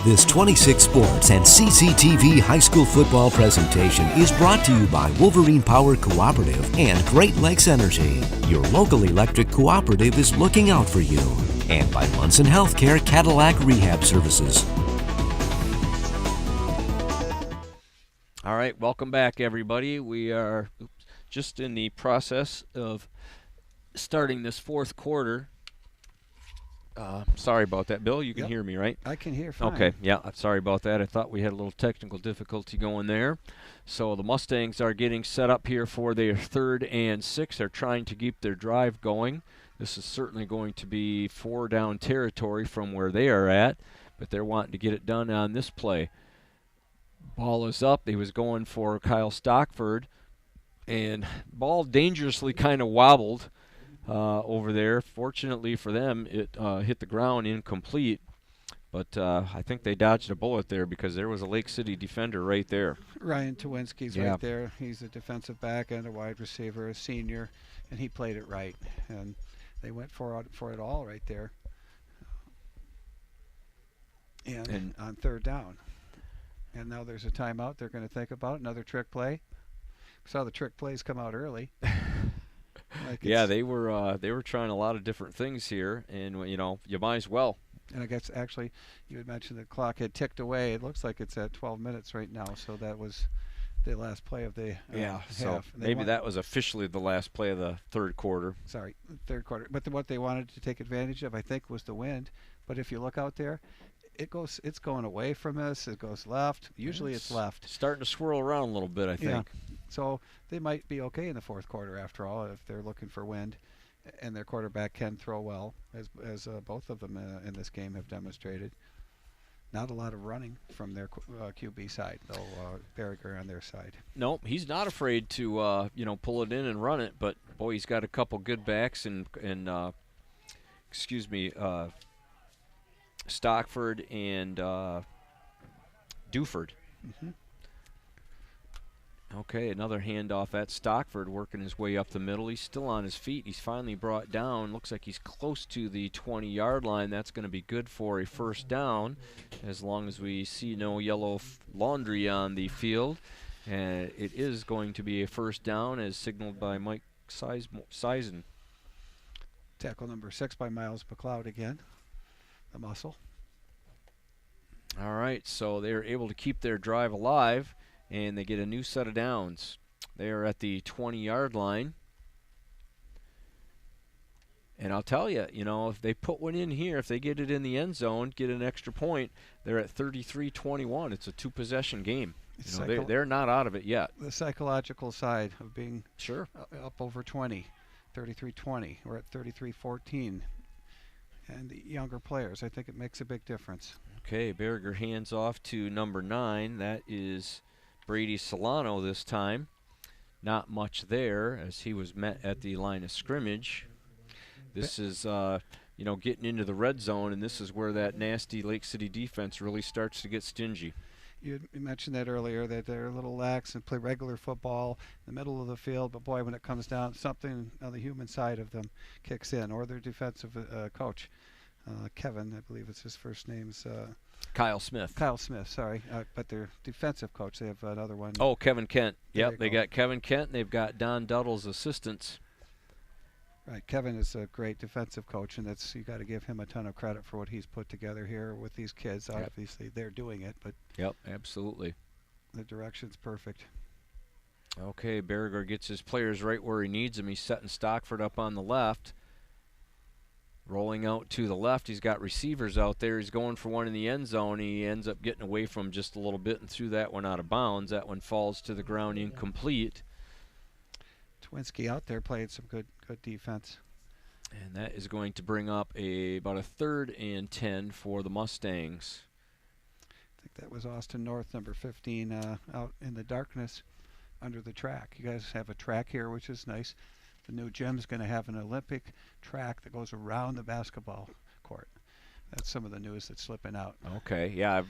This 26 Sports and CCTV high school football presentation is brought to you by Wolverine Power Cooperative and Great Lakes Energy. Your local electric cooperative is looking out for you. And by Munson Healthcare Cadillac Rehab Services. All right, welcome back, everybody. We are just in the process of starting this fourth quarter. Sorry about that, Bill. You can hear me, right? I can hear fine. Okay, yeah, sorry about that. I thought we had a little technical difficulty going there. So the Mustangs are getting set up here for their 3rd and 6. They're trying to keep their drive going. This is certainly going to be 4-down territory from where they are at, but they're wanting to get it done on this play. Ball is up. He was going for Kyle Stockford, and ball dangerously kind of wobbled over there. Fortunately for them, it hit the ground incomplete, but I think they dodged a bullet there because there was a Lake City defender right there. Ryan Tawinski's right there. He's a defensive back and a wide receiver, a senior, and he played it right. And they went for it all right there. And on 3rd down. And now there's a timeout they're going to think about, another trick play. We saw the trick plays come out early. Yeah, they were trying a lot of different things here, and you might as well. And I guess actually you had mentioned the clock had ticked away. It looks like it's at 12 minutes right now, so that was the last play of the half. So maybe that was officially the last play of the 3rd quarter. Sorry, 3rd quarter. But what they wanted to take advantage of, I think, was the wind. But if you look out there, it's going away from us. It goes left. Usually it's left. Starting to swirl around a little bit, I think. Yeah. So they might be okay in the 4th quarter after all if they're looking for wind, and their quarterback can throw well, as both of them in this game have demonstrated. Not a lot of running from their QB side, though. Berger on their side. No, he's not afraid to pull it in and run it. But boy, he's got a couple good backs and Stockford and Duford. Mm-hmm. Okay, another handoff at Stockford, working his way up the middle. He's still on his feet. He's finally brought down. Looks like he's close to the 20-yard line. That's going to be good for a 1st down, as long as we see no yellow laundry on the field. And it is going to be a 1st down, as signaled by Mike Seisen. Tackle number 6 by Miles McLeod again. The muscle. All right, so they're able to keep their drive alive, and they get a new set of downs. They are at the 20-yard line. And I'll tell you, if they put one in here, if they get it in the end zone, get an extra point, they're at 33-21. It's a 2-possession game. They're not out of it yet. The psychological side of being up over 20, 33-20. We're at 33-14. And the younger players, I think it makes a big difference. Okay, Berger hands off to number 9. That is Brady Solano this time. Not much there, as he was met at the line of scrimmage. This is, getting into the red zone, and this is where that nasty Lake City defense really starts to get stingy. You mentioned that earlier, that they're a little lax and play regular football in the middle of the field, but boy, when it comes down, something on the human side of them kicks in, or their defensive coach, Kevin, I believe it's his first name's Kyle Smith. Sorry. But their defensive coach, they have another one. Oh, Kevin Kent. Yep, they got Kevin Kent, and they've got Don Duddle's assistants. Right, Kevin is a great defensive coach, and you got to give him a ton of credit for what he's put together here with these kids. Yep. Obviously, they're doing it, but absolutely. The direction's perfect. Okay, Berger gets his players right where he needs them. He's setting Stockford up on the left. Rolling out to the left, he's got receivers out there. He's going for one in the end zone. He ends up getting away from just a little bit and threw that one out of bounds. That one falls to the ground incomplete. Tawinski out there playing some good defense. And that is going to bring up about a 3rd and 10 for the Mustangs. I think that was Austin North, number 15, out in the darkness under the track. You guys have a track here, which is nice. The new gym's going to have an Olympic track that goes around the basketball court. That's some of the news that's slipping out. Okay, yeah,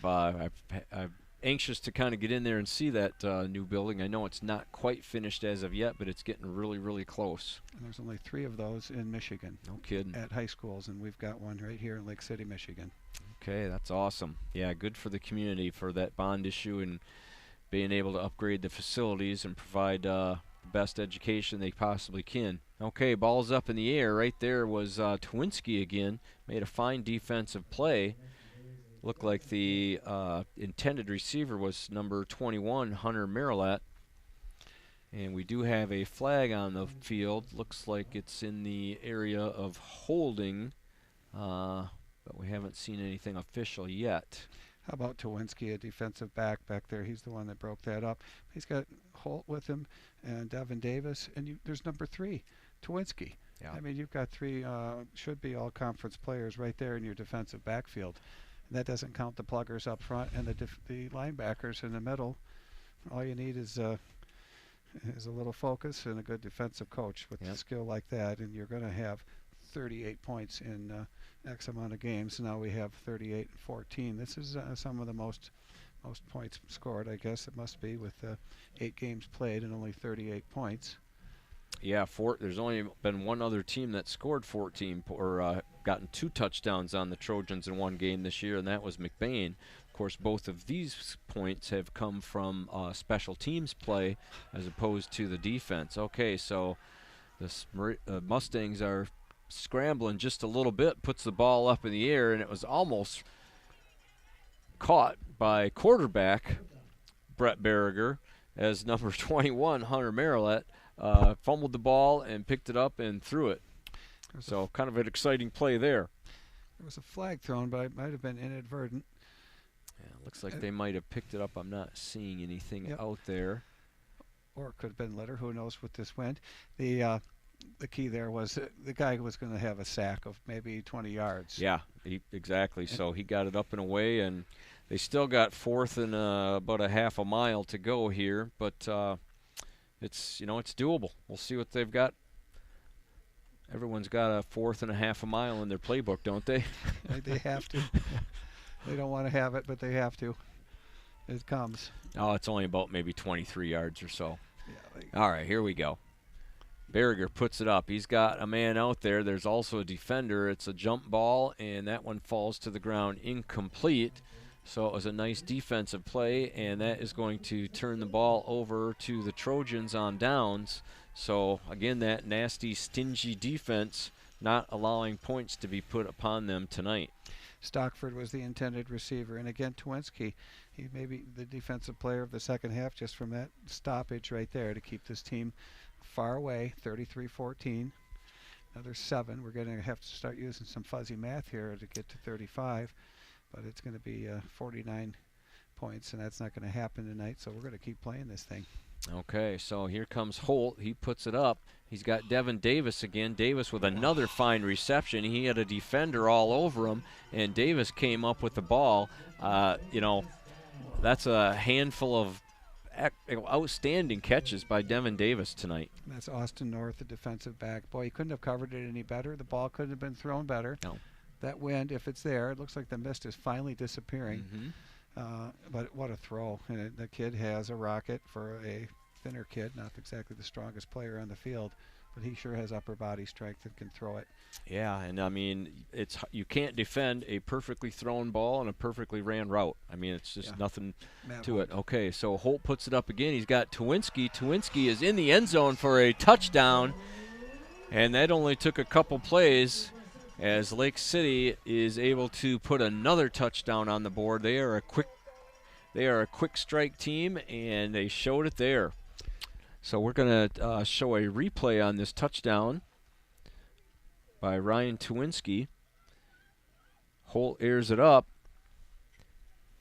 I'm anxious to kind of get in there and see that new building. I know it's not quite finished as of yet, but it's getting really, really close. And there's only 3 of those in Michigan. No kidding. At high schools, and we've got one right here in Lake City, Michigan. Okay, that's awesome. Yeah, good for the community for that bond issue and being able to upgrade the facilities and provide the best education they possibly can. Okay, ball's up in the air. Right there was Twinski again. Made a fine defensive play. Looked like the intended receiver was number 21, Hunter Marilat. And we do have a flag on the field. Looks like it's in the area of holding, but we haven't seen anything official yet. How about Towinski, a defensive back there? He's the one that broke that up. He's got Holt with him and Devin Davis, and there's number 3, Towinski. Yeah. I mean, you've got 3 should be all-conference players right there in your defensive backfield. And that doesn't count the pluggers up front and the linebackers in the middle. All you need is a little focus and a good defensive coach with a skill like that, and you're going to have 38 points in X amount of games. Now we have 38 and 14. This is some of the most points scored, I guess it must be, with 8 games played and only 38 points. Yeah, there's only been one other team that scored 14 or gotten 2 touchdowns on the Trojans in one game this year, and that was McBain. Of course, both of these points have come from special teams play as opposed to the defense. Okay, so the Mustangs are scrambling just a little bit, puts the ball up in the air, and it was almost caught by quarterback Brett Berriger as number 21, Hunter Marilet, fumbled the ball and picked it up and threw it. So kind of an exciting play there. There was a flag thrown, but it might have been inadvertent. Yeah, looks like they might have picked it up. I'm not seeing anything out there. Or it could have been litter. Who knows what this went. The key there was the guy was going to have a sack of maybe 20 yards. Yeah, exactly. So he got it up and away, and they still got 4th and about a half a mile to go here, but it's doable. We'll see what they've got. Everyone's got a 4th and a half a mile in their playbook, don't they? They have to. They don't want to have it, but they have to. It comes. Oh, it's only about maybe 23 yards or so. Yeah, all right, here we go. Berriger puts it up. He's got a man out there. There's also a defender. It's a jump ball, and that one falls to the ground incomplete. So it was a nice defensive play, and that is going to turn the ball over to the Trojans on downs. So, again, that nasty, stingy defense not allowing points to be put upon them tonight. Stockford was the intended receiver, and again, Towinski, he may be the defensive player of the second half just from that stoppage right there to keep this team far away, 33-14. Another 7. We're going to have to start using some fuzzy math here to get to 35, but it's going to be 49 points, and that's not going to happen tonight, so we're going to keep playing this thing. Okay, so here comes Holt. He puts it up. He's got Devin Davis again. Davis with another fine reception. He had a defender all over him, and Davis came up with the ball. That's a handful of outstanding catches by Devin Davis tonight. That's Austin North, the defensive back. Boy, he couldn't have covered it any better. The ball couldn't have been thrown better. No. That wind, if it's there, it looks like the mist is finally disappearing. Mm-hmm. But what a throw. And the kid has a rocket for a thinner kid, not exactly the strongest player on the field, but he sure has upper body strength and can throw it. Yeah, and I mean, you can't defend a perfectly thrown ball and a perfectly ran route. I mean, it's just nothing to it. Okay, so Holt puts it up again. He's got Towinski. Towinski is in the end zone for a touchdown, and that only took a couple plays as Lake City is able to put another touchdown on the board. They are a quick strike team, and they showed it there. So we're going to show a replay on this touchdown by Ryan Towinski. Holt airs it up,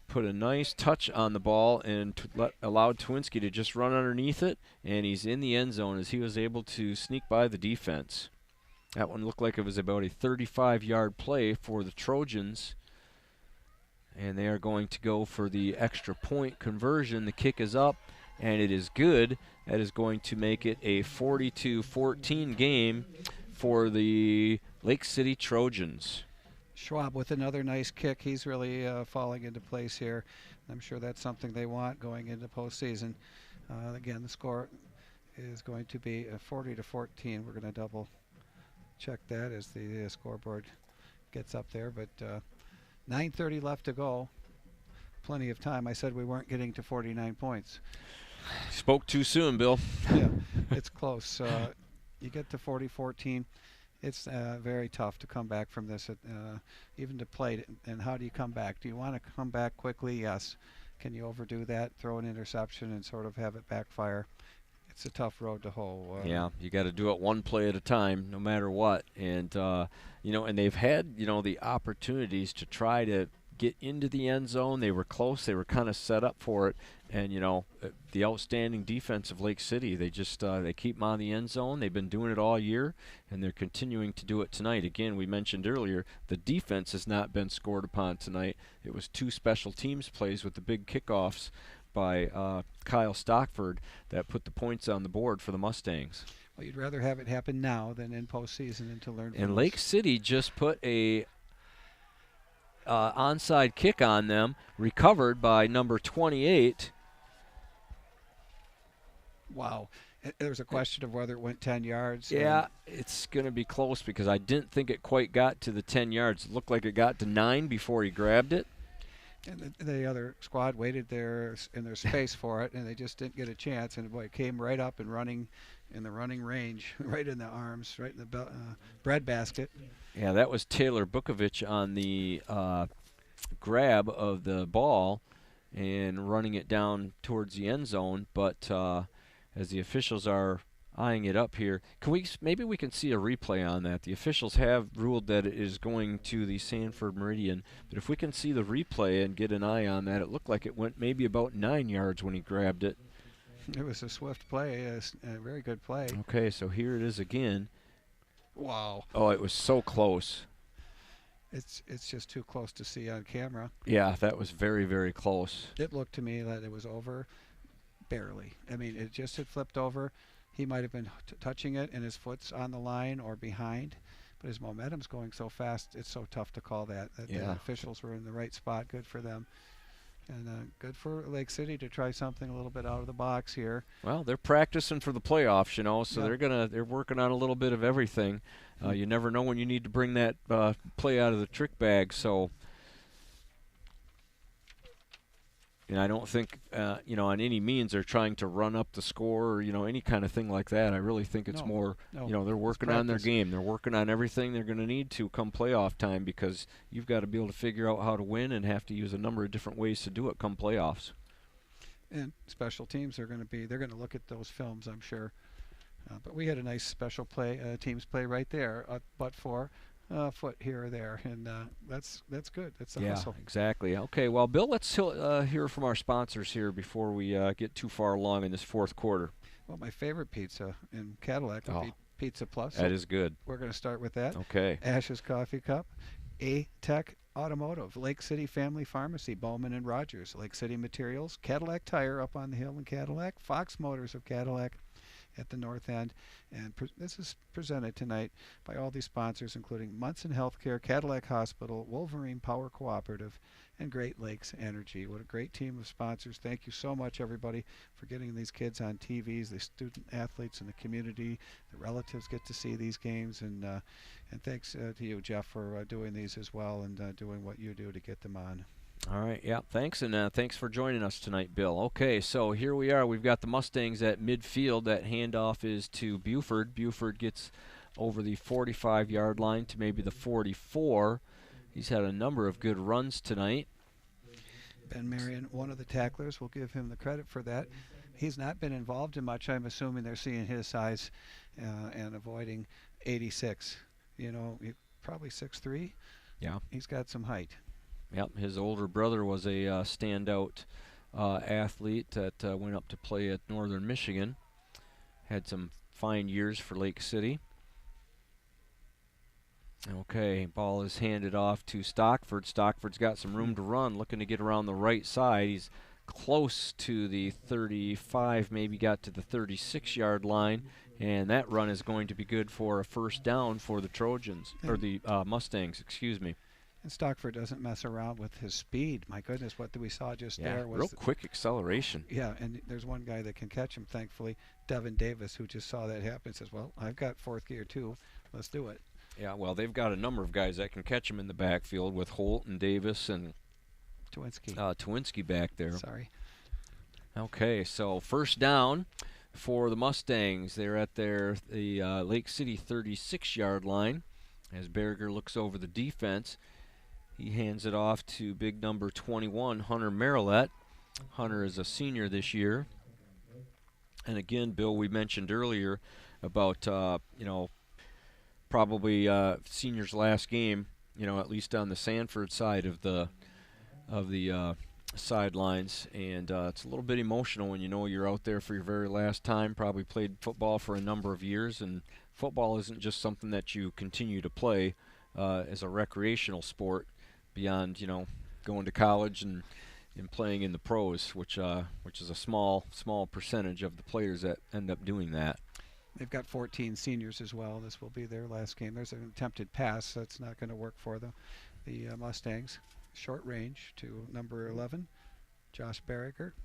put a nice touch on the ball, and allowed Towinski to just run underneath it, and he's in the end zone as he was able to sneak by the defense. That one looked like it was about a 35-yard play for the Trojans, and they are going to go for the extra point conversion. The kick is up, and it is good. That is going to make it a 42-14 game for the Lake City Trojans. Schwab with another nice kick. He's really falling into place here. I'm sure that's something they want going into postseason. Again, the score is going to be 40-14. We're going to double check that as the scoreboard gets up there, but 9:30 left to go. Plenty of time. I said we weren't getting to 49 points. Spoke too soon, Bill. Yeah, it's close. You get to 40-14. It's very tough to come back from this, even to play it. And how do you come back? Do you want to come back quickly? Yes. Can you overdo that, throw an interception, and sort of have it backfire? It's a tough road to hoe. Yeah, you got to do it one play at a time, no matter what. And and they've had the opportunities to try to get into the end zone. They were close. They were kind of set up for it. And the outstanding defense of Lake City, they just they keep them on the end zone. They've been doing it all year, and they're continuing to do it tonight. Again, we mentioned earlier the defense has not been scored upon tonight. It was 2 special teams plays with the big kickoffs by Kyle Stockford that put the points on the board for the Mustangs. Well, you'd rather have it happen now than in postseason, and to learn from And this. Lake City just put a onside kick on them, recovered by number 28. Wow. There's a question of whether it went 10 yards. Yeah, it's going to be close because I didn't think it quite got to the 10 yards. It looked like it got to 9 before he grabbed it. And the other squad waited there in their space for it, and they just didn't get a chance. And boy, it came right up and running in the running range, right in the arms, right in the bread basket. Yeah, that was Taylor Bukovic on the grab of the ball and running it down towards the end zone. But as the officials are eyeing it up here, maybe we can see a replay on that. The officials have ruled that it is going to the Sanford Meridian, but if we can see the replay and get an eye on that, it looked like it went maybe about 9 yards when he grabbed it. It was a swift play, a very good play. Okay, so here it is again. Wow. Oh, it was so close. It's just too close to see on camera. Yeah, that was very, very close. It looked to me that it was over, barely. I mean, it just had flipped over. He might have been touching it, and his foot's on the line or behind. But his momentum's going so fast, it's so tough to call that. The officials were in the right spot. Good for them. And good for Lake City to try something a little bit out of the box here. Well, they're practicing for the playoffs, so Yeah. they're working on a little bit of everything. You never know when you need to bring that play out of the trick bag. So, and I don't think on any means they're trying to run up the score or any kind of thing like that. I really think it's more they're working on their game. They're working on everything they're going to need to come playoff time, because you've got to be able to figure out how to win and have to use a number of different ways to do it come playoffs. And special teams are they're going to look at those films, I'm sure. But we had a nice special teams play right there, but for foot here or there, and that's good. That's the hustle. Exactly. Okay, well, Bill, let's hear from our sponsors here before we get too far along in this fourth quarter. Well, my favorite pizza in Cadillac would be Pizza Plus. That is good. We're going to start with that. Okay. Ash's Coffee Cup, A-Tech Automotive, Lake City Family Pharmacy, Bowman and Rogers, Lake City Materials, Cadillac Tire up on the hill in Cadillac, Fox Motors of Cadillac at the north end. And this is presented tonight by all these sponsors, including Munson Healthcare, Cadillac Hospital, Wolverine Power Cooperative, and Great Lakes Energy. What a great team of sponsors. Thank you so much, everybody, for getting these kids on TVs, the student athletes in the community. The relatives get to see these games. And thanks to you, Jeff, for doing these as well, and doing what you do to get them on. All right, yeah, thanks, and thanks for joining us tonight, Bill. Okay, so here we are. We've got the Mustangs at midfield. That handoff is to Buford. Buford gets over the 45-yard line to maybe the 44. He's had a number of good runs tonight. Ben Marion, one of the tacklers, will give him the credit for that. He's not been involved in much. I'm assuming they're seeing his size and avoiding 86. Probably 6'3". Yeah. He's got some height. Yep, his older brother was a standout athlete that went up to play at Northern Michigan. Had some fine years for Lake City. Okay, ball is handed off to Stockford. Stockford's got some room to run, looking to get around the right side. He's close to the 35, maybe got to the 36-yard line, and that run is going to be good for a first down for the Trojans, or the Mustangs, excuse me. And Stockford doesn't mess around with his speed. My goodness, what we saw just there was real quick acceleration. Yeah, and there's one guy that can catch him, thankfully, Devin Davis, who just saw that happen, says, well, I've got fourth gear too. Let's do it. Yeah, well, they've got a number of guys that can catch him in the backfield with Holt and Davis and Towinski back there. Sorry. Okay, so first down for the Mustangs. They're at the Lake City 36-yard line as Berger looks over the defense. He hands it off to big number 21, Hunter Marilette. Hunter is a senior this year. And again, Bill, we mentioned earlier about, probably senior's last game, at least on the Sanford side of the sidelines. And it's a little bit emotional when you're out there for your very last time, probably played football for a number of years. And football isn't just something that you continue to play as a recreational sport beyond, going to college and playing in the pros, which is a small percentage of the players that end up doing that. They've got 14 seniors as well. This will be their last game. There's an attempted pass. That's not going to work for them. The Mustangs. Short range to number 11, Josh Berger.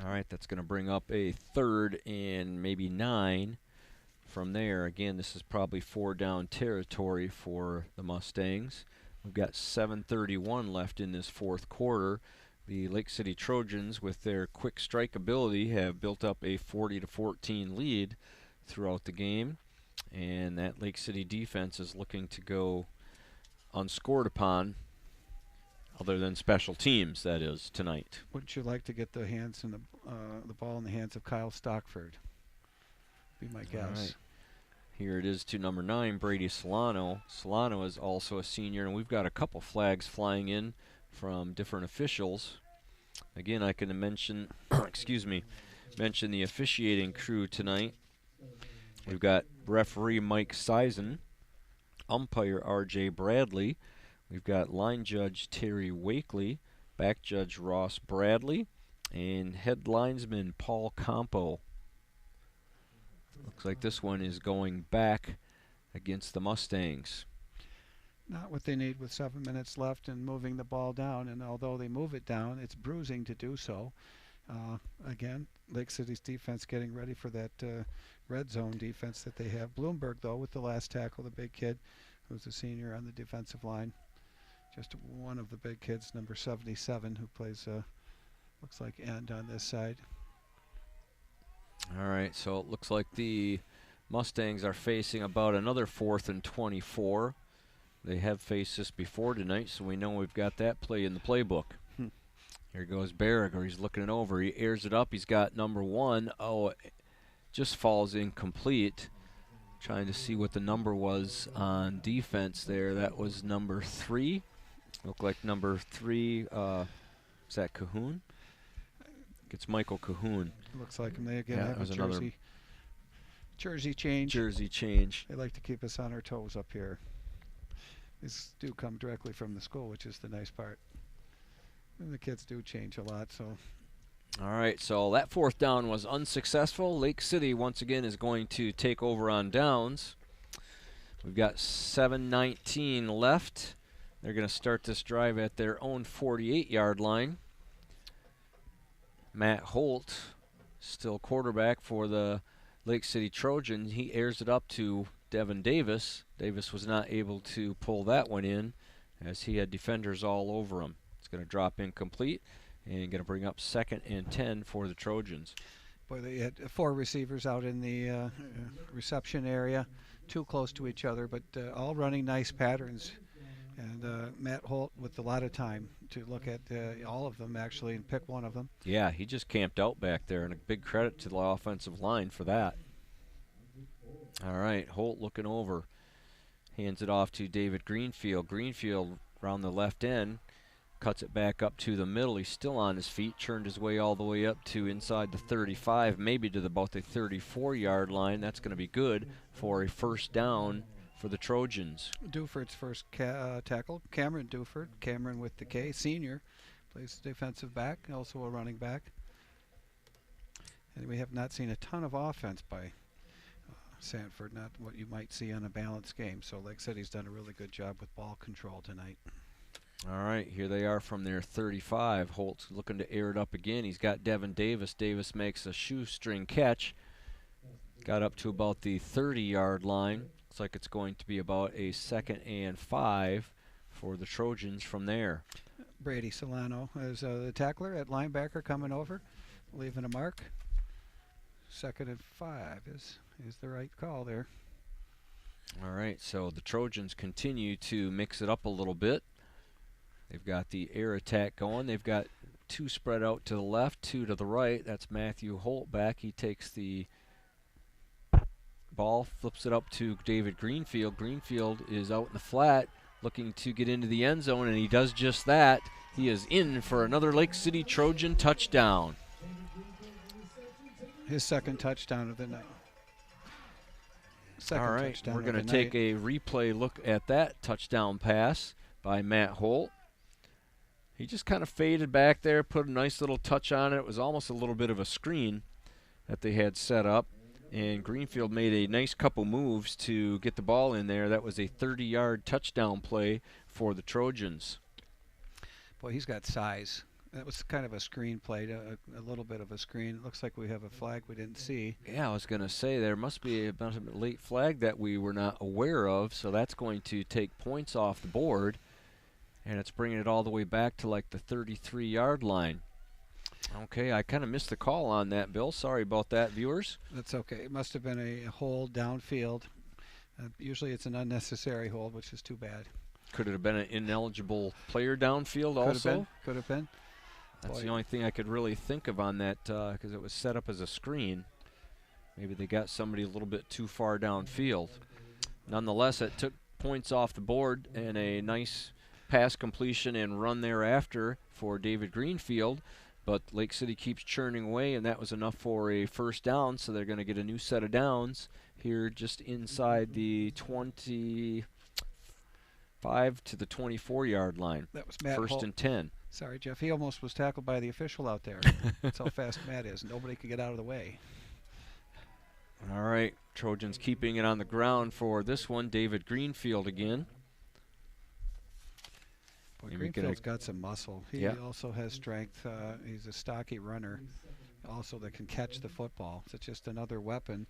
All right, that's going to bring up a 3rd and maybe 9 from there. Again, this is probably 4-down territory for the Mustangs. We've got 7:31 left in this fourth quarter. The Lake City Trojans, with their quick strike ability, have built up a 40-14 lead throughout the game. And that Lake City defense is looking to go unscored upon, other than special teams, that is, tonight. Wouldn't you like to get the ball in the hands of Kyle Stockford? Be my guess. All right. Here it is to number 9, Brady Solano. Solano is also a senior, and we've got a couple flags flying in from different officials. Again, I can mention, mention the officiating crew tonight. We've got referee Mike Sison, umpire R.J. Bradley. We've got line judge Terry Wakely, back judge Ross Bradley, and head linesman Paul Campo. Looks like this one is going back against the Mustangs. Not what they need with 7 minutes left and moving the ball down. And although they move it down, it's bruising to do so. Again, Lake City's defense getting ready for that red zone defense that they have. Bloomberg, though, with the last tackle, the big kid who's a senior on the defensive line. Just one of the big kids, number 77, who plays, looks like end on this side. All right, so it looks like the Mustangs are facing about another 4th and 24. They have faced this before tonight, so we know we've got that play in the playbook. Here goes Berger. He's looking it over. He airs it up. He's got number 1. Oh, it just falls incomplete. Trying to see what the number was on defense there. That was number 3. Looked like number 3. Is that Cahoon? It's Michael Cahoon. Looks like him. They again have a jersey change. Jersey change. They like to keep us on our toes up here. These do come directly from the school, which is the nice part. And the kids do change a lot, so. All right, so that 4th down was unsuccessful. Lake City once again is going to take over on downs. We've got 7:19 left. They're going to start this drive at their own 48-yard line. Matt Holt, still quarterback for the Lake City Trojans. He airs it up to Devin Davis. Davis was not able to pull that one in as he had defenders all over him. It's going to drop incomplete and going to bring up 2nd and 10 for the Trojans. Boy, they had 4 receivers out in the reception area, too close to each other, but all running nice patterns. And Matt Holt with a lot of time to look at all of them, actually, and pick one of them. Yeah, he just camped out back there, and a big credit to the offensive line for that. All right, Holt looking over. Hands it off to David Greenfield. Greenfield around the left end. Cuts it back up to the middle. He's still on his feet. Turned his way all the way up to inside the 35, maybe to about the 34-yard line. That's going to be good for a 1st down for the Trojans. Duford's first tackle. Cameron Duford. Cameron with the K. Senior. Plays defensive back. Also a running back. And we have not seen a ton of offense by Sanford. Not what you might see on a balanced game. So Lake City's done a really good job with ball control tonight. All right, here they are from their 35. Holt's looking to air it up again. He's got Devin Davis. Davis makes a shoestring catch. Got up to about the 30-yard line. Looks like it's going to be about a 2nd and 5 for the Trojans from there. Brady Solano is the tackler at linebacker coming over, leaving a mark. 2nd and 5 is the right call there. All right, so the Trojans continue to mix it up a little bit. They've got the air attack going. They've got 2 spread out to the left, 2 to the right. That's Matthew Holt back. He takes the ball, flips it up to David Greenfield. Greenfield is out in the flat looking to get into the end zone, and he does just that. He is in for another Lake City Trojan touchdown. His 2nd touchdown of the night. All right, we're going to take a replay look at that touchdown pass by Matt Holt. He just kind of faded back there, put a nice little touch on it. It was almost a little bit of a screen that they had set up, and Greenfield made a nice couple moves to get the ball in there. That was a 30-yard touchdown play for the Trojans. Boy, he's got size. That was kind of a screen play, a little bit of a screen. It looks like we have a flag we didn't see. Yeah, I was going to say there must be a late flag that we were not aware of, so that's going to take points off the board, and it's bringing it all the way back to like the 33-yard line. Okay, I kind of missed the call on that, Bill. Sorry about that, viewers. That's okay. It must have been a hold downfield. Usually it's an unnecessary hold, which is too bad. Could it have been an ineligible player downfield also? Could have been. That's the only thing I could really think of on that, because it was set up as a screen. Maybe they got somebody a little bit too far downfield. Nonetheless, it took points off the board and a nice pass completion and run thereafter for David Greenfield. But Lake City keeps churning away, and that was enough for a first down, so they're going to get a new set of downs here just inside the 25 to the 24-yard line. That was Matt First Holt. and 10. Sorry, Jeff. He almost was tackled by the official out there. That's how fast Matt is. Nobody could get out of the way. All right, Trojans keeping it on the ground for this one. David Greenfield again. Boy, Greenfield's got some muscle. He also has strength. He's a stocky runner, also that can catch the football. So it's just another weapon.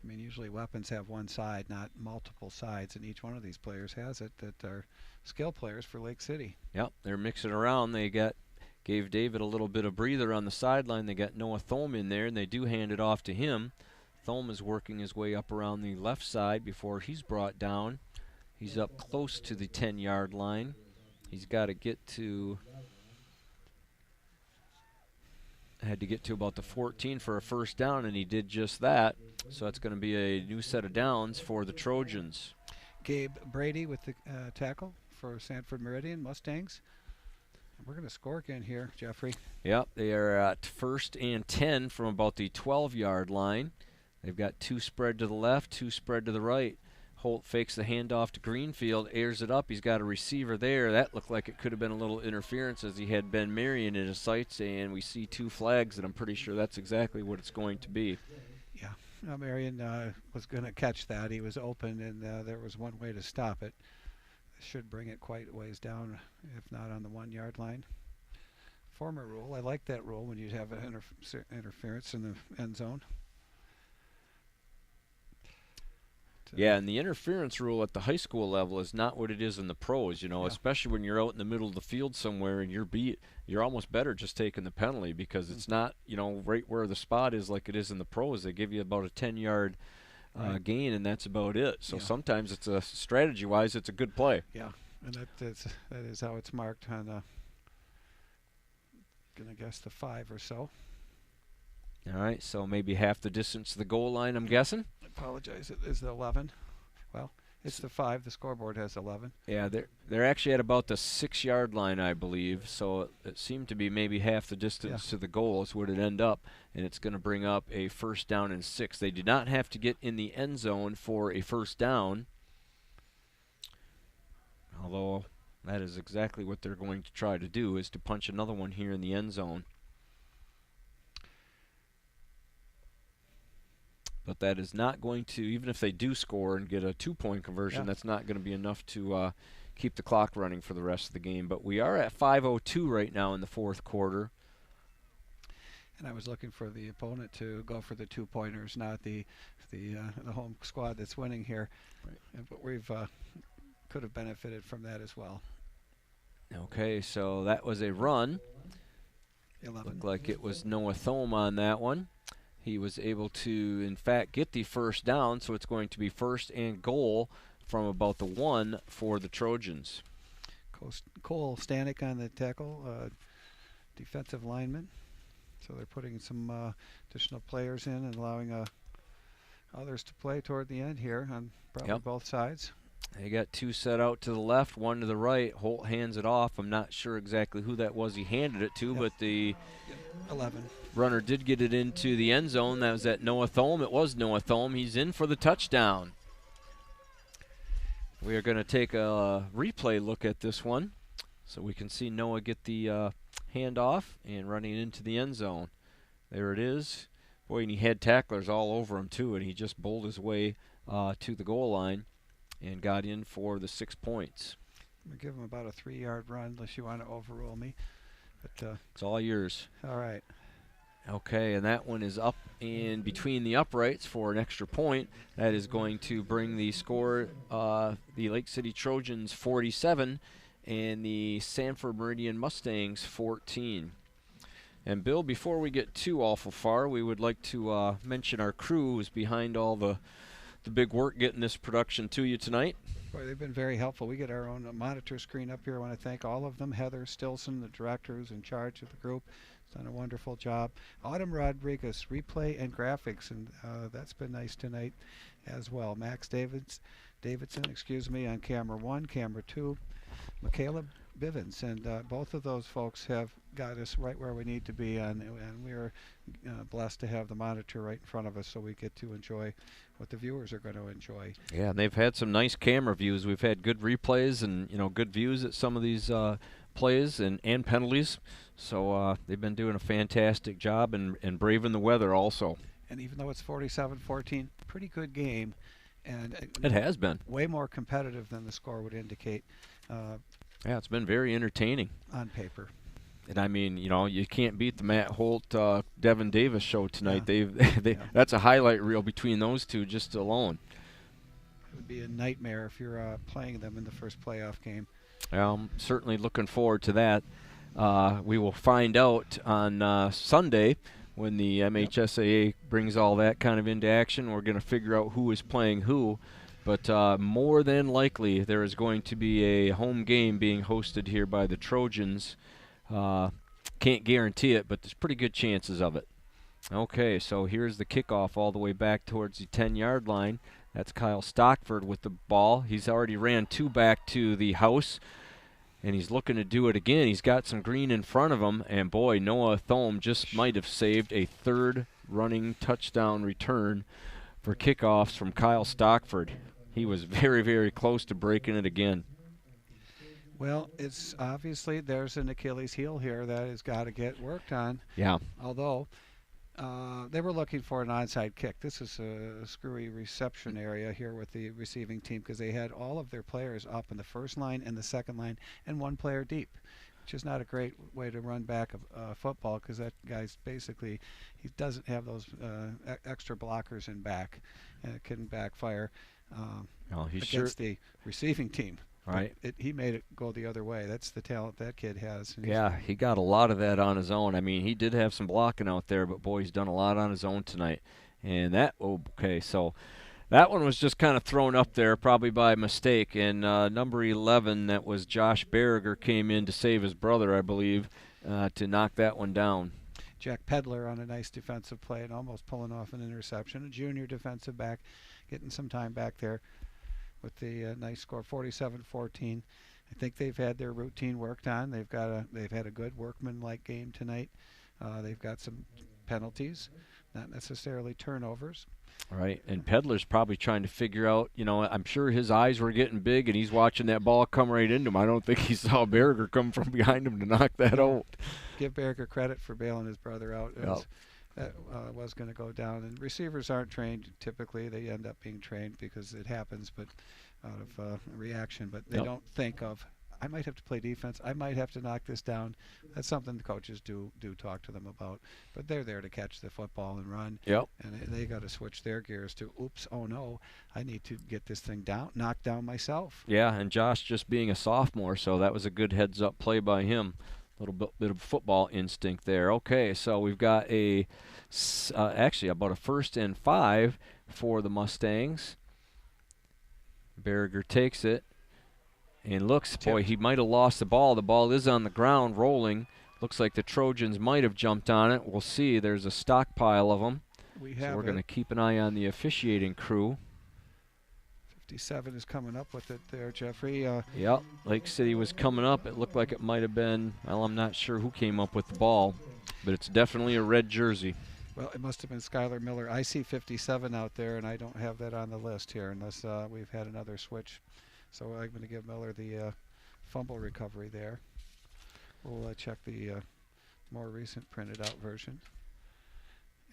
I mean, usually weapons have one side, not multiple sides, and each one of these players has it that are skill players for Lake City. Yep, they're mixing around. They gave David a little bit of breather on the sideline. They got Noah Thome in there, and they do hand it off to him. Thome is working his way up around the left side before he's brought down. He's up close to the 10-yard line. He's got to get to had to get to about the 14 for a first down, and he did just that. So that's going to be a new set of downs for the Trojans. Gabe Brady with the tackle for Sanford Meridian Mustangs. We're going to score again here, Jeffrey. Yep, they are at 1st and 10 from about the 12-yard line. They've got 2 spread to the left, 2 spread to the right. Holt fakes the handoff to Greenfield, airs it up. He's got a receiver there. That looked like it could have been a little interference as he had Ben Meridian in his sights, and we see 2 flags, and I'm pretty sure that's exactly what it's going to be. Yeah, Meridian was going to catch that. He was open, and there was one way to stop it. Should bring it quite a ways down, if not on the 1-yard line. Former rule. I like that rule when you have an interference in the end zone. Yeah, and the interference rule at the high school level is not what it is in the pros, you know, especially when you're out in the middle of the field somewhere and you're almost better just taking the penalty because it's not, you know, right where the spot is like it is in the pros. They give you about a 10-yard gain, and that's about it. So sometimes it's a strategy-wise, it's a good play. Yeah, and that is how it's marked on, gonna guess the 5 or so. All right, so maybe half the distance to the goal line, I'm guessing. I apologize. It is the 11. Well, it's the 5. The scoreboard has 11. Yeah, they're actually at about the 6-yard line, I believe. So it seemed to be maybe half the distance to the goal is where it end up, and it's going to bring up a 1st down and 6. They did not have to get in the end zone for a 1st down, although that is exactly what they're going to try to do, is to punch another one here in the end zone. But that is not going to, even if they do score and get a 2-point conversion, that's not going to be enough to keep the clock running for the rest of the game. But we are at 5:02 right now in the 4th quarter. And I was looking for the opponent to go for the 2-pointers, not the home squad that's winning here. Right. But we've could have benefited from that as well. Okay, so that was a run. 11. Looked like it was Noah Thome on that one. He was able to, in fact, get the first down, so it's going to be first and goal from about the 1 for the Trojans. Cole Stanek on the tackle, defensive lineman. So they're putting some additional players in and allowing others to play toward the end here on probably both sides. They got 2 set out to the left, 1 to the right. Holt hands it off. I'm not sure exactly who that was he handed it to, but the 11 runner did get it into the end zone. That was at Noah Thome. It was Noah Thome. He's in for the touchdown. We are going to take a replay look at this one so we can see Noah get the handoff and running into the end zone. There it is. Boy, and he had tacklers all over him too, and he just bowled his way to the goal line and got in for the 6 points. I'm going to give him about a 3-yard run unless you want to overrule me. But it's all yours. All right. Okay, and that one is up in between the uprights for an extra point. That is going to bring the score, the Lake City Trojans 47 and the Sanford Meridian Mustangs 14. And Bill, before we get too awful far, we would like to mention our crew who's behind all the big work getting this production to you tonight. Boy, they've been very helpful. We get our own monitor screen up here. I want to thank all of them. Heather Stilson, the director who's in charge of the group, has done a wonderful job. Autumn Rodriguez, replay and graphics, and that's been nice tonight as well. Max Davidson, on camera 1, camera 2. Michaela Bivens, and both of those folks have got us right where we need to be, and we're blessed to have the monitor right in front of us so we get to enjoy what the viewers are going to enjoy. Yeah, and they've had some nice camera views. We've had good replays and good views at some of these plays and penalties. So they've been doing a fantastic job and braving the weather also. And even though it's 47-14, pretty good game, and it has been way more competitive than the score would indicate. Yeah, it's been very entertaining on paper. And I mean, you can't beat the Matt Holt, Devin Davis show tonight. Yeah. That's a highlight reel between those two just alone. It would be a nightmare if you're playing them in the first playoff game. I'm certainly looking forward to that. We will find out on Sunday when the MHSAA brings all that kind of into action. We're going to figure out who is playing who. But more than likely, there is going to be a home game being hosted here by the Trojans. Can't guarantee it, but there's pretty good chances of it. Okay, so here's the kickoff all the way back towards the 10-yard line. That's Kyle Stockford with the ball. He's already ran 2 back to the house, and he's looking to do it again. He's got some green in front of him, and boy, Noah Thome just might have saved a 3rd running touchdown return for kickoffs from Kyle Stockford. He was very, very close to breaking it again. Well, it's obviously there's an Achilles heel here that has got to get worked on. Yeah. Although they were looking for an onside kick. This is a screwy reception area here with the receiving team because they had all of their players up in the first line and the second line and 1 player deep, which is not a great way to run back a football because that guy's basically, he doesn't have those extra blockers in back, and it can backfire against the receiving team. Right. He made it go the other way. That's the talent that kid has. Yeah, he got a lot of that on his own. I mean, he did have some blocking out there, but boy, he's done a lot on his own tonight. And so that one was just kind of thrown up there probably by mistake. And number 11, that was Josh Berriger, came in to save his brother, I believe, to knock that one down. Jack Pedler on a nice defensive play and almost pulling off an interception. A junior defensive back getting some time back there with the nice score, 47-14. I think they've had their routine worked on. They've had a good workman-like game tonight. They've got some penalties, not necessarily turnovers. Right, and Pedler's probably trying to figure out, I'm sure his eyes were getting big and he's watching that ball come right into him. I don't think he saw Berriger come from behind him to knock that out. Give Berriger credit for bailing his brother out. That was going to go down. And receivers aren't trained typically. They end up being trained because it happens, but out of reaction. But they don't think of I might have to play defense. I might have to knock this down. That's something the coaches do talk to them about. But they're there to catch the football and run. Yep. And they got to switch their gears to, oops, oh no, I need to get this thing knocked down myself. Yeah, and Josh just being a sophomore, so that was a good heads-up play by him. A little bit of football instinct there. Okay, so we've got actually about a 1st and 5 for the Mustangs. Berger takes it and looks. Boy, he might have lost the ball. The ball is on the ground rolling. Looks like the Trojans might have jumped on it. We'll see. There's a stockpile of them. So we're going to keep an eye on the officiating crew. 57 is coming up with it there, Jeffrey. Yep, Lake City was coming up. It looked like it might have been, well, I'm not sure who came up with the ball, but it's definitely a red jersey. Well, it must have been Skylar Miller. I see 57 out there, and I don't have that on the list here unless we've had another switch. So I'm going to give Miller the fumble recovery there. We'll check the more recent printed out version.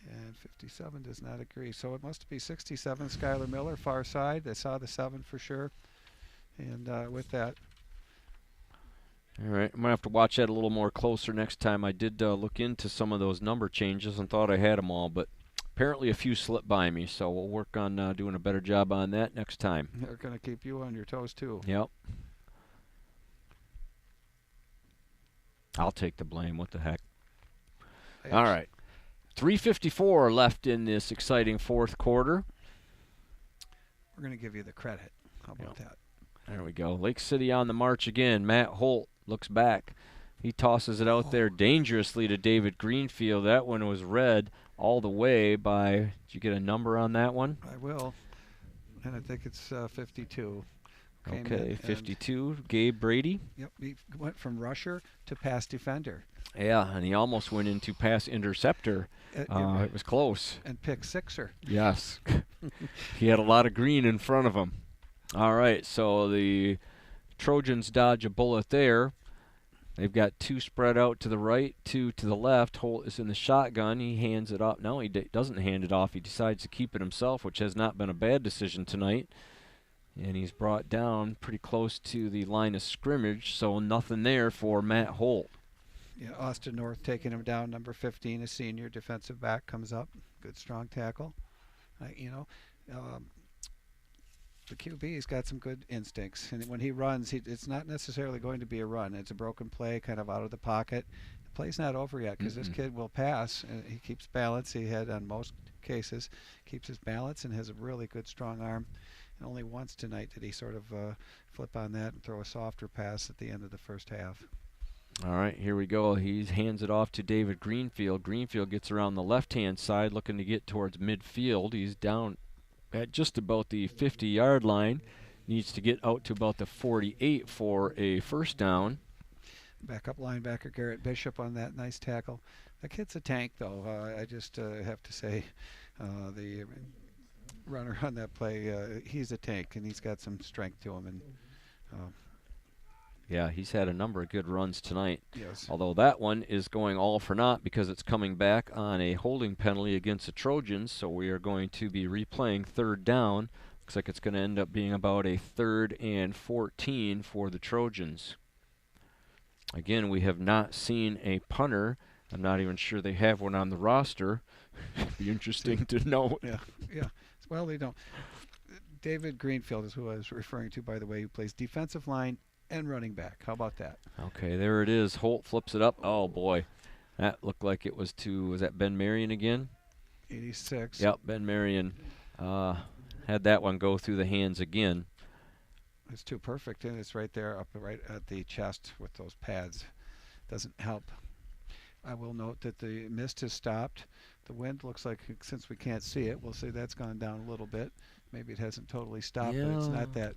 And 57 does not agree. So it must be 67, Skylar Miller, far side. They saw the 7 for sure. And with that. All right, I'm going to have to watch that a little more closer next time. I did look into some of those number changes and thought I had them all, but apparently a few slipped by me. So we'll work on doing a better job on that next time. They're going to keep you on your toes, too. Yep. I'll take the blame. What the heck? All right. 3:54 left in this exciting 4th quarter. We're going to give you the credit. How about that? There we go. Lake City on the march again. Matt Holt looks back. He tosses it out there dangerously to David Greenfield. That one was read all the way by, did you get a number on that one? I will. And I think it's 52. Okay, 52, Gabe Brady. Yep, he went from rusher to pass defender. Yeah, and he almost went into pass interceptor. It was close. And pick sixer. Yes. He had a lot of green in front of him. All right, so the Trojans dodge a bullet there. They've got 2 spread out to the right, 2 to the left. Holt is in the shotgun. He hands it off. No, he doesn't hand it off. He decides to keep it himself, which has not been a bad decision tonight. And he's brought down pretty close to the line of scrimmage, so nothing there for Matt Holt. Yeah, Austin North taking him down. Number 15, a senior defensive back, comes up. Good strong tackle. The QB's got some good instincts. And when he runs, it's not necessarily going to be a run. It's a broken play, kind of out of the pocket. The play's not over yet because this kid will pass. And he keeps balance. He had, on most cases, keeps his balance and has a really good strong arm. And only once tonight did he sort of flip on that and throw a softer pass at the end of the first half. All right, here we go. He hands it off to David Greenfield. Greenfield gets around the left-hand side looking to get towards midfield. He's down at just about the 50-yard line. Needs to get out to about the 48 for a first down. Backup linebacker Garrett Bishop on that nice tackle. The kid's a tank, though. I just have to say the runner on that play, he's a tank, and he's got some strength to him. And yeah, he's had a number of good runs tonight. Yes. Although that one is going all for naught because it's coming back on a holding penalty against the Trojans, so we are going to be replaying 3rd down. Looks like it's going to end up being about a 3rd and 14 for the Trojans. Again, we have not seen a punter. I'm not even sure they have one on the roster. It'd be interesting to know. Yeah. Well, they don't. David Greenfield is who I was referring to, by the way, who plays defensive line and running back. How about that? Okay, there it is. Holt flips it up. Oh, boy. That looked like it was that Ben Meridian again? 86. Yep, Ben Meridian had that one go through the hands again. It's too perfect, and it's right there, up right at the chest with those pads. Doesn't help. I will note that the mist has stopped. The wind looks like, since we can't see it, we'll say that's gone down a little bit. Maybe it hasn't totally stopped, but it's not that.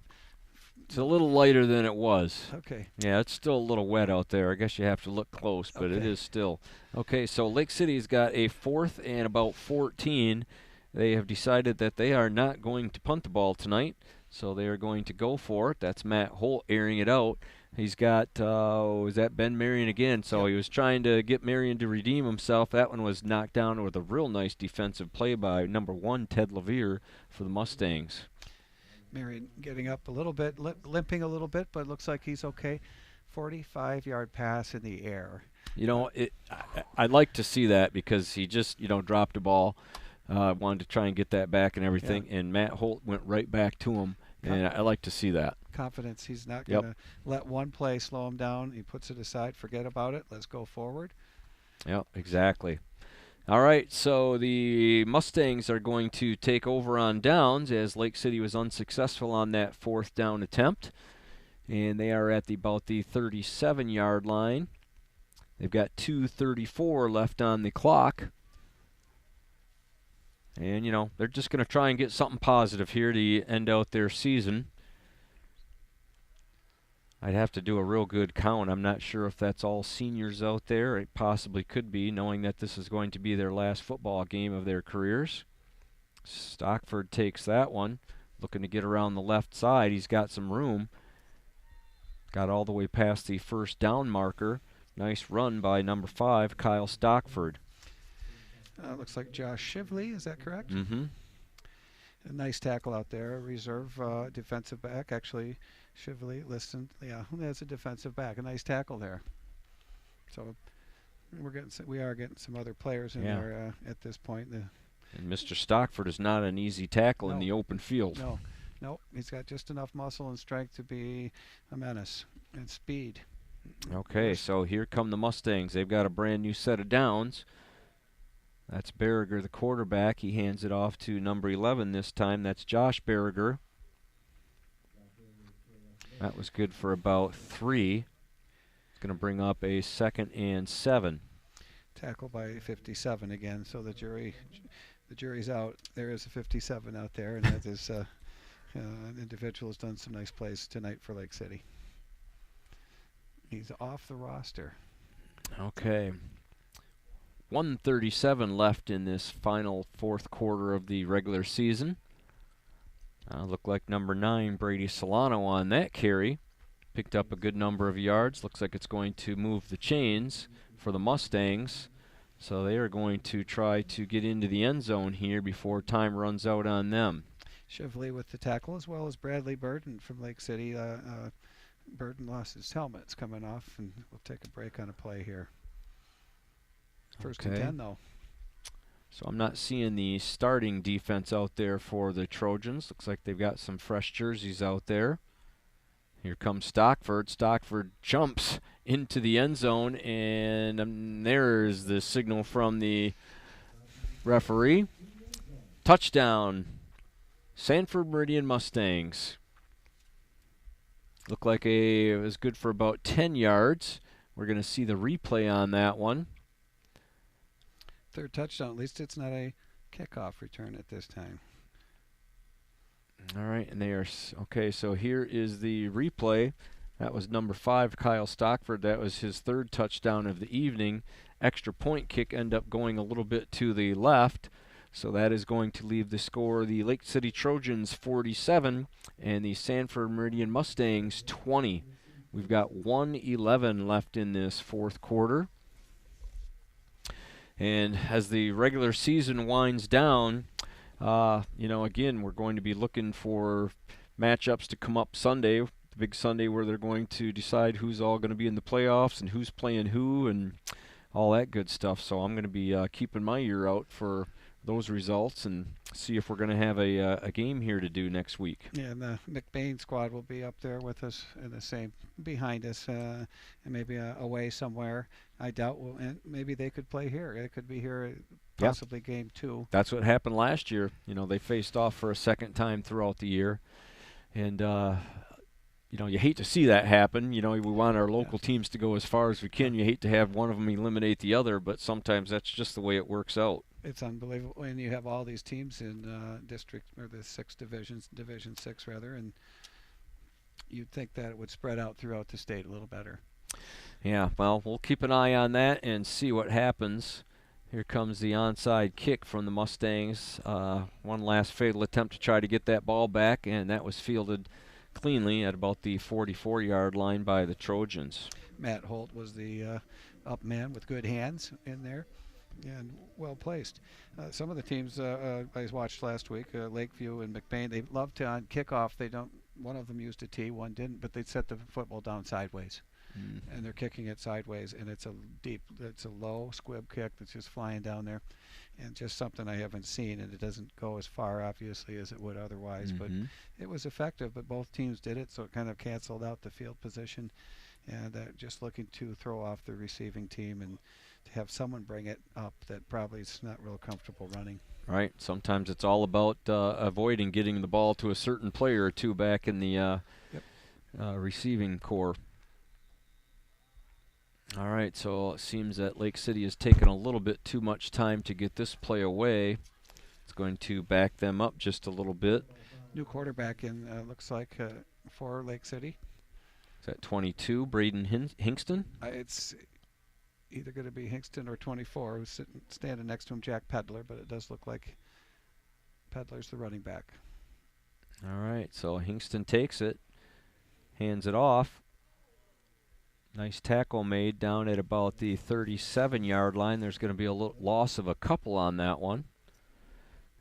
It's a little lighter than it was. Okay. Yeah, it's still a little wet out there. I guess you have to look close, but it is still. Okay, so Lake City's got a 4th and about 14. They have decided that they are not going to punt the ball tonight, so they are going to go for it. That's Matt Holt airing it out. He's got, was that Ben Meridian again? So he was trying to get Meridian to redeem himself. That one was knocked down with a real nice defensive play by number 1, Ted Levere, for the Mustangs. Meridian getting up a little bit, limping a little bit, but looks like he's okay. 45-yard pass in the air. I'd like to see that because he just, dropped the ball. Wanted to try and get that back and everything, and Matt Holt went right back to him, and I like to see that. Confidence. He's not going to let one play slow him down. He puts it aside, forget about it, let's go forward. Yep, exactly. All right, so the Mustangs are going to take over on downs as Lake City was unsuccessful on that 4th down attempt, and they are at about the 37-yard line. They've got 2:34 left on the clock. And, they're just going to try and get something positive here to end out their season. I'd have to do a real good count. I'm not sure if that's all seniors out there. It possibly could be, knowing that this is going to be their last football game of their careers. Stockford takes that one. Looking to get around the left side. He's got some room. Got all the way past the 1st down marker. Nice run by number 5, Kyle Stockford. Looks like Josh Shively, is that correct? Mm-hmm. A nice tackle out there. Reserve defensive back. Actually, Shively listed. Yeah, that's a defensive back. A nice tackle there. So we are getting some other players in there at this point. And Mr. Stockford is not an easy tackle in the open field. No, he's got just enough muscle and strength to be a menace and speed. Okay, so here come the Mustangs. They've got a brand new set of downs. That's Berriger, the quarterback. He hands it off to number 11 this time. That's Josh Berriger. That was good for about 3. It's going to bring up a 2nd and 7. Tackle by 57 again. So the jury's out. There is a 57 out there, and that is an individual who's done some nice plays tonight for Lake City. He's off the roster. Okay. 1:37 left in this final 4th quarter of the regular season. Looked like number 9, Brady Solano, on that carry. Picked up a good number of yards. Looks like it's going to move the chains for the Mustangs. So they are going to try to get into the end zone here before time runs out on them. Shively with the tackle, as well as Bradley Burton from Lake City. Burton lost his helmet. It's coming off, and we'll take a break on a play here. First and 10, though. So I'm not seeing the starting defense out there for the Trojans. Looks like they've got some fresh jerseys out there. Here comes Stockford. Stockford jumps into the end zone, and there is the signal from the referee. Touchdown, Sanford Meridian Mustangs. Looked like it was good for about 10 yards. We're going to see the replay on that one. 3rd touchdown. At least it's not a kickoff return at this time. All right, and they are okay. So here is the replay. That was number 5, Kyle Stockford. That was his 3rd touchdown of the evening. Extra point kick ended up going a little bit to the left. So that is going to leave the score the Lake City Trojans 47 and the Sanford Meridian Mustangs 20. We've got 1:11 left in this 4th quarter. And as the regular season winds down, again, we're going to be looking for matchups to come up Sunday, the big Sunday where they're going to decide who's all going to be in the playoffs and who's playing who and all that good stuff. So I'm going to be keeping my ear out for those results and see if we're going to have a game here to do next week. Yeah, and the McBain squad will be up there with us in the same behind us, and maybe away somewhere. I doubt and maybe they could play here. It could be here, possibly game 2. That's what happened last year. They faced off for a 2nd time throughout the year, and you hate to see that happen. We want our local teams to go as far as we can. You hate to have one of them eliminate the other, but sometimes that's just the way it works out. It's unbelievable when you have all these teams in district, or the 6 divisions, Division 6 rather, and you'd think that it would spread out throughout the state a little better. Yeah, well, we'll keep an eye on that and see what happens. Here comes the onside kick from the Mustangs. One last fatal attempt to try to get that ball back, and that was fielded cleanly at about the 44-yard line by the Trojans. Matt Holt was the up man with good hands in there. and well placed. Some of the teams I watched last week, Lakeview and McBain, they love to on kickoff. They don't. One of them used a tee, one didn't, but they'd set the football down sideways, and they're kicking it sideways, and it's a low squib kick that's just flying down there, and just something I haven't seen, and it doesn't go as far obviously as it would otherwise, but it was effective. But both teams did it, so it kind of canceled out the field position, and just looking to throw off the receiving team and to have someone bring it up that probably is not real comfortable running. Right. Sometimes it's all about avoiding getting the ball to a certain player or two back in the receiving core. All right, so it seems that Lake City has taken a little bit too much time to get this play away. It's going to back them up just a little bit. New quarterback in, looks like, for Lake City. Is that 22, Braden Hingston? It's either going to be Hingston or 24, who's standing next to him, Jack Pedler, but it does look like Pedler's the running back. All right, so Hingston takes it, hands it off. Nice tackle made down at about the 37-yard line. There's going to be a loss of a couple on that one.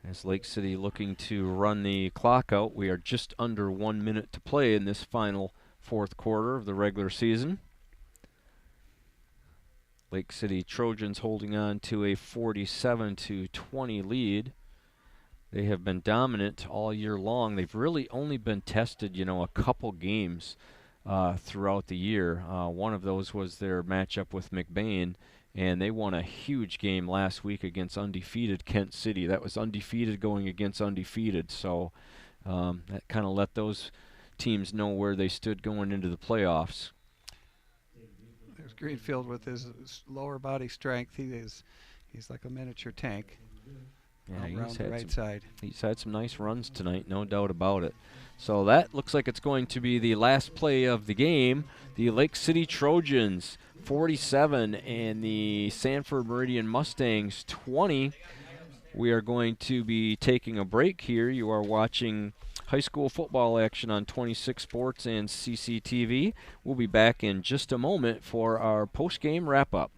As Lake City looking to run the clock out, we are just under 1 minute to play in this final fourth quarter of the regular season. Lake City Trojans holding on to a 47-20 lead. They have been dominant all year long. They've really only been tested, a couple games throughout the year. One of those was their matchup with McBain, and they won a huge game last week against undefeated Kent City. That was undefeated going against undefeated, so that kind of let those teams know where they stood going into the playoffs. There's Greenfield with his lower body strength. He's like a miniature tank. Yeah, around the right side. He's had some nice runs tonight, no doubt about it. So that looks like it's going to be the last play of the game. The Lake City Trojans 47 and the Sanford Meridian Mustangs 20. We are going to be taking a break here. You are watching high school football action on 26 Sports and CCTV. We'll be back in just a moment for our post-game wrap-up.